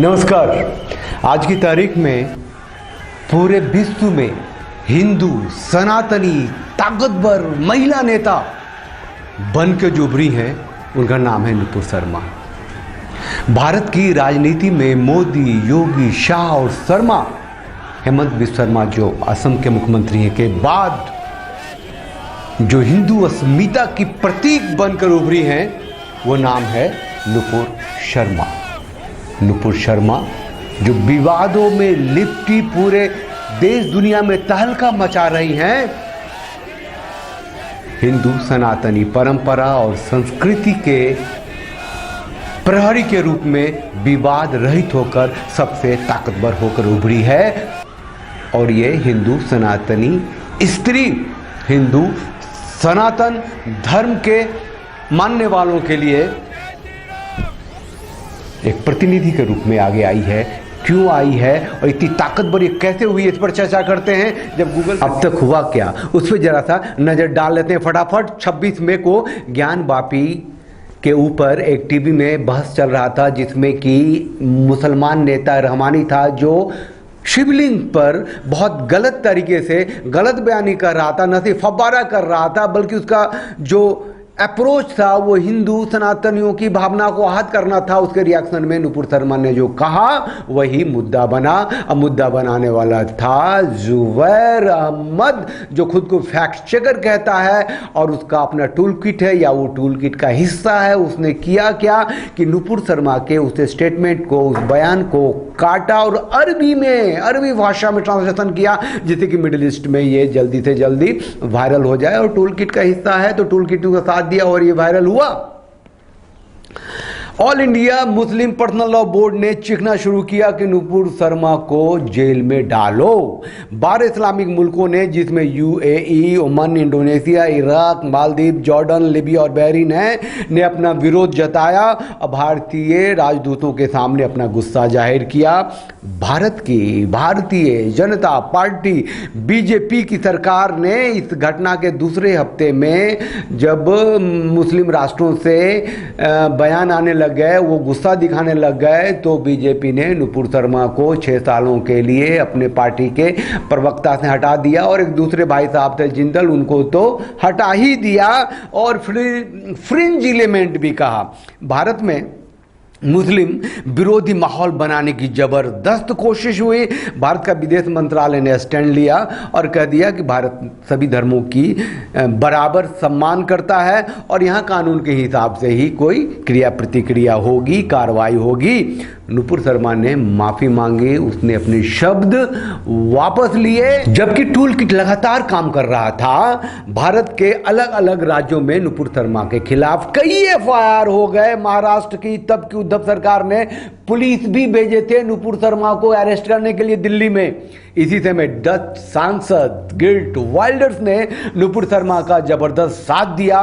नमस्कार। आज की तारीख में पूरे विश्व में हिंदू सनातनी ताकतवर महिला नेता बन के जो उभरी हैं उनका नाम है नुपुर शर्मा। भारत की राजनीति में मोदी, योगी, शाह और शर्मा, हेमंत बिस्वा शर्मा जो असम के मुख्यमंत्री हैं के बाद जो हिंदू अस्मिता की प्रतीक बनकर उभरी हैं वो नाम है नुपुर शर्मा। नुपुर शर्मा जो विवादों में लिपटी पूरे देश दुनिया में तहलका मचा रही हैं, हिंदू सनातनी परंपरा और संस्कृति के प्रहरी के रूप में विवाद रहित होकर सबसे ताकतवर होकर उभरी है। और ये हिंदू सनातनी स्त्री, हिंदू सनातन धर्म के मानने वालों के लिए एक प्रतिनिधि के रूप में आगे आई है। क्यों आई है और इतनी ताकतवर ये कैसे हुई, इस पर चर्चा करते हैं। जब गूगल अब तक हुआ क्या उस पर जरा सा नजर डाल लेते हैं फटाफट। 26 मई को ज्ञान वापी के ऊपर एक टीवी में बहस चल रहा था जिसमें कि मुसलमान नेता रहमानी था जो शिवलिंग पर बहुत गलत तरीके से गलत बयानी कर रहा था, न सिर्फ फव्वारा कर रहा था बल्कि उसका जो अप्रोच था वो हिंदू सनातनियों की भावना को आहत करना था। उसके रिएक्शन में नुपुर शर्मा ने जो कहा वही मुद्दा बना। अब मुद्दा बनाने वाला था जुबैर अहमद जो खुद को फैक्ट चेकर कहता है और उसका अपना टूल किट है या वो टूल किट का हिस्सा है। उसने किया क्या कि नुपुर शर्मा के उस स्टेटमेंट को, उस बयान को काटा और अरबी भाषा में ट्रांसलेशन किया जिससे कि मिडिल ईस्ट में ये जल्दी से जल्दी वायरल हो जाए। और टूल किट का हिस्सा है तो टूल किट के साथ दिया और ये वायरल हुआ। All India Muslim personal law board ने चिखना शुरू किया कि नुपुर शर्मा को जेल में डालो। 12 इस्लामिक मुल्कों ने जिसमें UAE, Oman, Indonesia, Iraq, Maldives, Jordan, Libya और बहरीन ने अपना विरोध जताया। भारतीय राजदूतों के सामने अपना गुस्सा जाहिर किया। भारत की भारतीय जनता पार्टी बीजेपी की सरकार ने इस घटना के दूसरे हफ्ते में जब मुस्लिम राष्ट्रों से बयान आने लग गए, वो गुस्सा दिखाने लग गए, तो बीजेपी ने नुपुर शर्मा को 6 सालों के लिए अपने पार्टी के प्रवक्ता से हटा दिया और एक दूसरे भाई साहब थे जिंदल, उनको तो हटा ही दिया और फ्रिंज एलिमेंट भी कहा। भारत में मुस्लिम विरोधी माहौल बनाने की जबरदस्त कोशिश हुई। भारत का विदेश मंत्रालय ने स्टैंड लिया और कह दिया कि भारत सभी धर्मों की बराबर सम्मान करता है और यहाँ कानून के हिसाब से ही कोई क्रिया प्रतिक्रिया होगी, कार्रवाई होगी। नुपुर शर्मा ने माफी मांगी, उसने अपने शब्द वापस लिए। जबकि टूल किट लगातार काम कर रहा था, भारत के अलग अलग राज्यों में नुपुर शर्मा के खिलाफ कई एफआईआर हो गए। महाराष्ट्र की तब की उद्धव सरकार ने पुलिस भी भेजे थे नुपुर शर्मा को अरेस्ट करने के लिए दिल्ली में। इसी समय डच सांसद गिल्ट वाइल्डर्स ने नुपुर शर्मा का जबरदस्त साथ दिया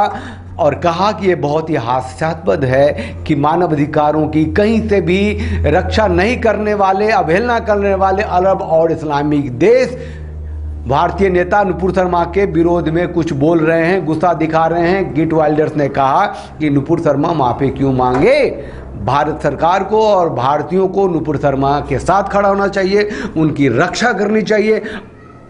और कहा कि यह बहुत ही हास्यास्पद है कि मानव अधिकारों की कहीं से भी रक्षा नहीं करने वाले, अवहेलना करने वाले अरब और इस्लामिक देश भारतीय नेता नुपुर शर्मा के विरोध में कुछ बोल रहे हैं, गुस्सा दिखा रहे हैं। गिट वाइल्डर्स ने कहा कि नुपुर शर्मा माफी क्यों मांगे, भारत सरकार को और भारतीयों को नुपुर शर्मा के साथ खड़ा होना चाहिए, उनकी रक्षा करनी चाहिए।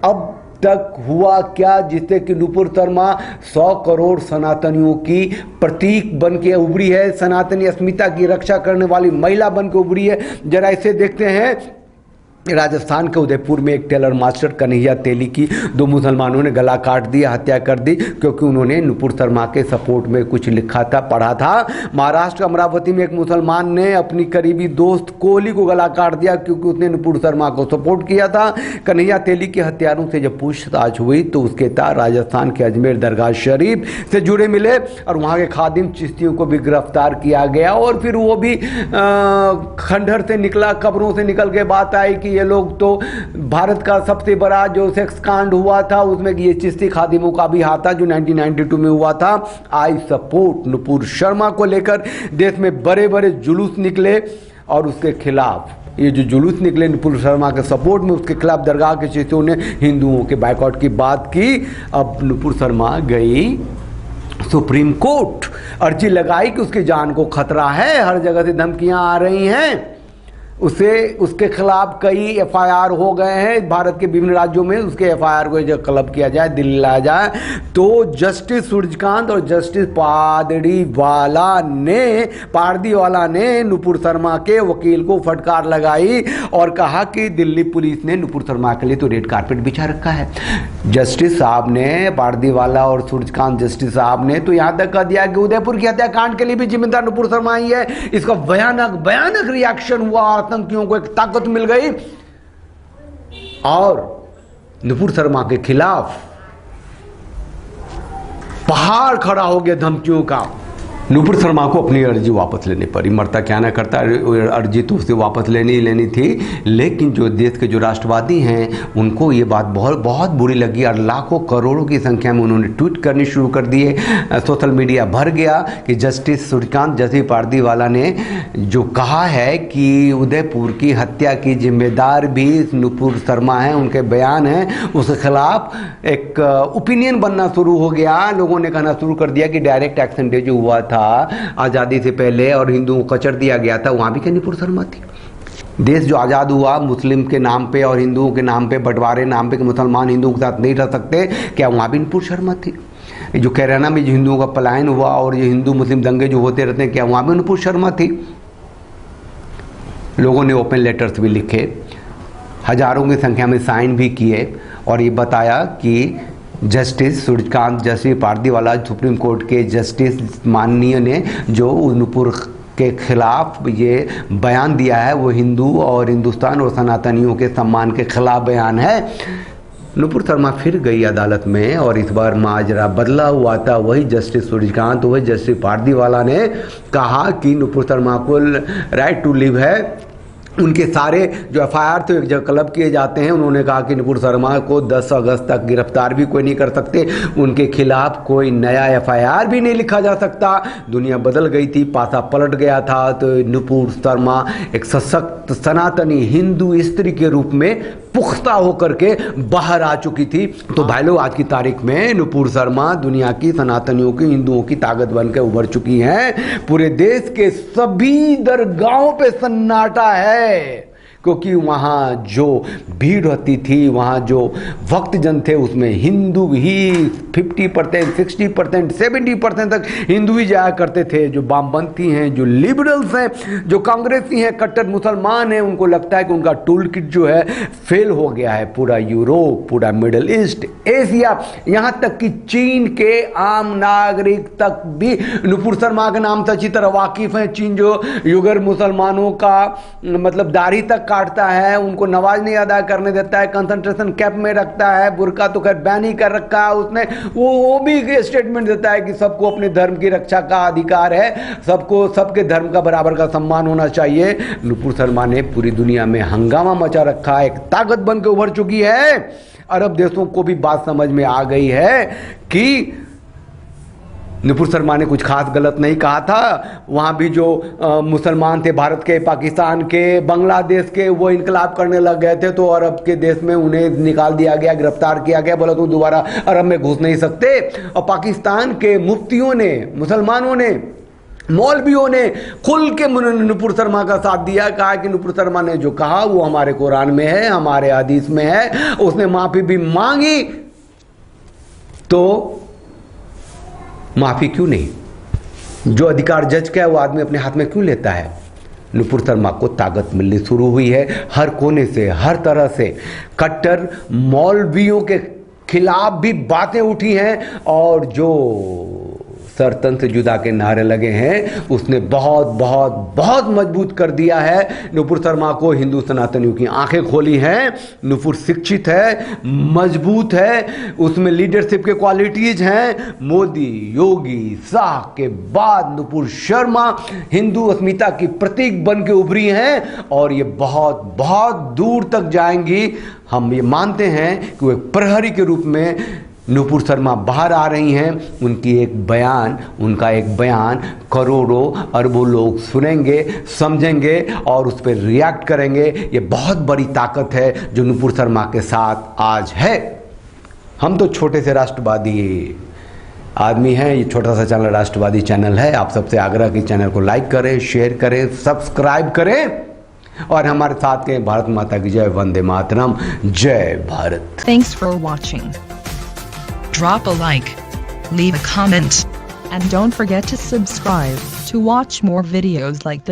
अब तक हुआ क्या जिससे कि नुपुर शर्मा 100 करोड़ सनातनियों की प्रतीक बन के उभरी है, सनातनी अस्मिता की रक्षा करने वाली महिला बन के उभरी है। जरा इसे देखते हैं। राजस्थान के उदयपुर में एक टेलर मास्टर कन्हैया तेली की 2 मुसलमानों ने गला काट दिया, हत्या कर दी क्योंकि उन्होंने नुपुर शर्मा के सपोर्ट में कुछ लिखा था, पढ़ा था। महाराष्ट्र अमरावती में एक मुसलमान ने अपनी करीबी दोस्त कोहली को गला काट दिया क्योंकि उसने नुपुर शर्मा को सपोर्ट किया था। कन्हैया तेली के हत्यारों से जब पूछताछ हुई तो उसके तार राजस्थान के अजमेर दरगाह शरीफ से जुड़े मिले और वहाँ के खादिम चिश्तियों को भी गिरफ्तार किया गया और फिर वो भी खंडहर से निकला, कब्रों से निकल के बात आई कि ये लोग तो भारत का सबसे बड़ा जो सेक्स कांड हुआ था उसमें ये चिश्ती खादिमों का भी हाथ था जो 1992 में हुआ था। आई सपोर्ट नुपुर शर्मा को लेकर देश में बड़े बड़े जुलूस निकले और उसके खिलाफ ये जो जुलूस निकले नुपुर शर्मा के सपोर्ट में, उसके खिलाफ दरगाह के चिश्तियों ने हिंदुओं के बायकॉट की बात की। अब नुपुर शर्मा गई सुप्रीम कोर्ट, अर्जी लगाई कि उसकी जान को खतरा है, हर जगह से धमकियां आ रही हैं। उसके खिलाफ कई एफआईआर हो गए हैं भारत के विभिन्न राज्यों में। उसके एफआईआर को जब क्लब किया जाए, दिल्ली लाया जाए, तो जस्टिस सूर्यकांत और जस्टिस पारदीवाला ने नुपुर शर्मा के वकील को फटकार लगाई और कहा कि दिल्ली पुलिस ने नुपुर शर्मा के लिए तो रेड कारपेट बिछा रखा है। जस्टिस साहब ने, पारदीवाला और सूर्यकांत जस्टिस साहब ने तो यहां तक कह दिया कि उदयपुर की हत्याकांड के लिए भी जिम्मेदार नुपुर शर्मा ही है। इसका भयानक रिएक्शन हुआ, आतंकियों को एक ताकत मिल गई और नुपुर शर्मा के खिलाफ पहाड़ खड़ा हो गया धमकियों का। नुपुर शर्मा को अपनी अर्जी वापस लेनी पड़ी, मरता क्या ना करता, अर्जी तो उसे वापस लेनी थी। लेकिन जो देश के जो राष्ट्रवादी हैं उनको ये बात बहुत बुरी लगी और लाखों करोड़ों की संख्या में उन्होंने ट्वीट करनी शुरू कर दिए। सोशल मीडिया भर गया कि जस्टिस सूर्यकांत जस्टिस पारदीवाला ने जो कहा है कि उदयपुर की हत्या की जिम्मेदार भी नुपुर शर्मा हैं, उनके बयान हैं, उसके खिलाफ एक ओपिनियन बनना शुरू हो गया। लोगों ने कहना शुरू कर दिया कि डायरेक्ट एक्शन डे जो हुआ था आजादी से पहले और हिंदुओं को कचर दिया गया था, वहां भी क्या नुपुर शर्मा थी? देश जो आज़ाद हुआ मुस्लिम के नाम पे और हिंदुओं के नाम पे, बंटवारे नाम पे कि मुसलमान हिंदुओं के साथ नहीं रह सकते, क्या वहां भी नुपुर शर्मा थी? जो कैराना में जो हिंदुओं का पलायन हुआ और जो हिंदू मुस्लिम दंगे जो होते रहते हैं, क्या वहां भी नुपुर शर्मा थी? लोगों ने ओपन लेटर्स भी लिखे, हजारों की संख्या में साइन भी किए और ये बताया कि justice Suryakant justice Pardiwala supreme court के जस्टिस माननीय ने जो नुपुर के खिलाफ ये बयान दिया है वो हिंदू और हिंदुस्तान और सनातनियों के सम्मान के खिलाफ बयान है। नुपुर शर्मा फिर गई अदालत में और इस बार माजरा बदला हुआ था। वही जस्टिस सूर्यकांत, वही जस्टिस पारदीवाला ने कहा कि नुपुर शर्मा को राइट टू लिव है। उनके सारे जो एफआईआर थे एक जगह क्लब किए जाते हैं। उन्होंने कहा कि नुपुर शर्मा को 10 अगस्त तक गिरफ्तार भी कोई नहीं कर सकते, उनके खिलाफ कोई नया एफआईआर भी नहीं लिखा जा सकता। दुनिया बदल गई थी, पासा पलट गया था। तो नुपुर शर्मा एक सशक्त सनातनी हिंदू स्त्री के रूप में पुख्ता होकर के बाहर आ चुकी थी। तो भाई लोग, आज की तारीख में नुपुर शर्मा दुनिया की सनातनियों की, हिंदुओं की ताकत बनकर उभर चुकी हैं। पूरे देश के सभी दरगाहों पे सन्नाटा है क्योंकि वहाँ जो भीड़ होती थी, वहाँ जो भक्तजन थे, उसमें हिंदू ही 50%, 60%, 70% तक हिंदू ही जाया करते थे। जो वामपंथी हैं, जो लिबरल्स हैं, जो कांग्रेसी हैं, कट्टर मुसलमान हैं, उनको लगता है कि उनका टूल किट जो है फेल हो गया है। पूरा यूरोप, पूरा मिडल ईस्ट, एशिया, यहाँ तक कि चीन के आम नागरिक तक भी नुपुर शर्मा के नाम से अच्छी तरह वाकिफ हैं। चीन जो युगर मुसलमानों का मतलब दाढ़ी तक काटता है, उनको नमाज नहीं अदा करने देता है, कंसंट्रेशन कैंप में रखता है, बुर्का तो खैर बैन ही कर रखा है उसने, वो भी स्टेटमेंट देता है कि सबको अपने धर्म की रक्षा का अधिकार है, सबको सबके धर्म का बराबर का सम्मान होना चाहिए। नुपुर शर्मा ने पूरी दुनिया में हंगामा मचा रखा है, एक ताकत बनकर उभर चुकी है। अरब देशों को भी बात समझ में आ गई है कि नुपुर शर्मा ने कुछ खास गलत नहीं कहा था। वहाँ भी जो मुसलमान थे, भारत के, पाकिस्तान के, बांग्लादेश के, वो इनकलाब करने लग गए थे, तो अरब के देश में उन्हें निकाल दिया गया, गिरफ्तार किया गया, बोला तुम दोबारा अरब में घुस नहीं सकते। और पाकिस्तान के मुफ्तियों ने, मुसलमानों ने, मौलवियों ने खुल के नुपुर शर्मा का साथ दिया। कहा कि नुपुर शर्मा ने जो कहा वो हमारे कुरान में है, हमारे हदीस में है। उसने माफी भी मांगी, तो माफी क्यों नहीं? जो अधिकार जज का है वो आदमी अपने हाथ में क्यों लेता है? नुपुर शर्मा को ताकत मिलनी शुरू हुई है हर कोने से, हर तरह से। कट्टर मौलवियों के खिलाफ भी बातें उठी हैं और जो सरतन से जुदा के नारे लगे हैं उसने बहुत बहुत बहुत मजबूत कर दिया है नुपुर शर्मा को। हिंदू सनातनियों की आंखें खोली हैं। नुपुर शिक्षित है, मजबूत है, उसमें लीडरशिप के क्वालिटीज हैं। मोदी, योगी, शाह के बाद नुपुर शर्मा हिंदू अस्मिता की प्रतीक बन के उभरी हैं और ये बहुत बहुत दूर तक जाएंगी। हम ये मानते हैं कि वो एक प्रहरी के रूप में नुपुर शर्मा बाहर आ रही हैं। उनका एक बयान करोड़ों अरबों लोग सुनेंगे, समझेंगे और उस पर रिएक्ट करेंगे। ये बहुत बड़ी ताकत है जो नुपुर शर्मा के साथ आज है। हम तो छोटे से राष्ट्रवादी आदमी हैं। ये छोटा सा चैनल राष्ट्रवादी चैनल है। आप सबसे आग्रह कि चैनल को लाइक करें, शेयर करें, सब्सक्राइब करें और हमारे साथ के भारत माता की जय, वंदे मातरम, जय Bharat. Thanks for watching. Drop a like, leave a comment, and don't forget to subscribe to watch more videos like this.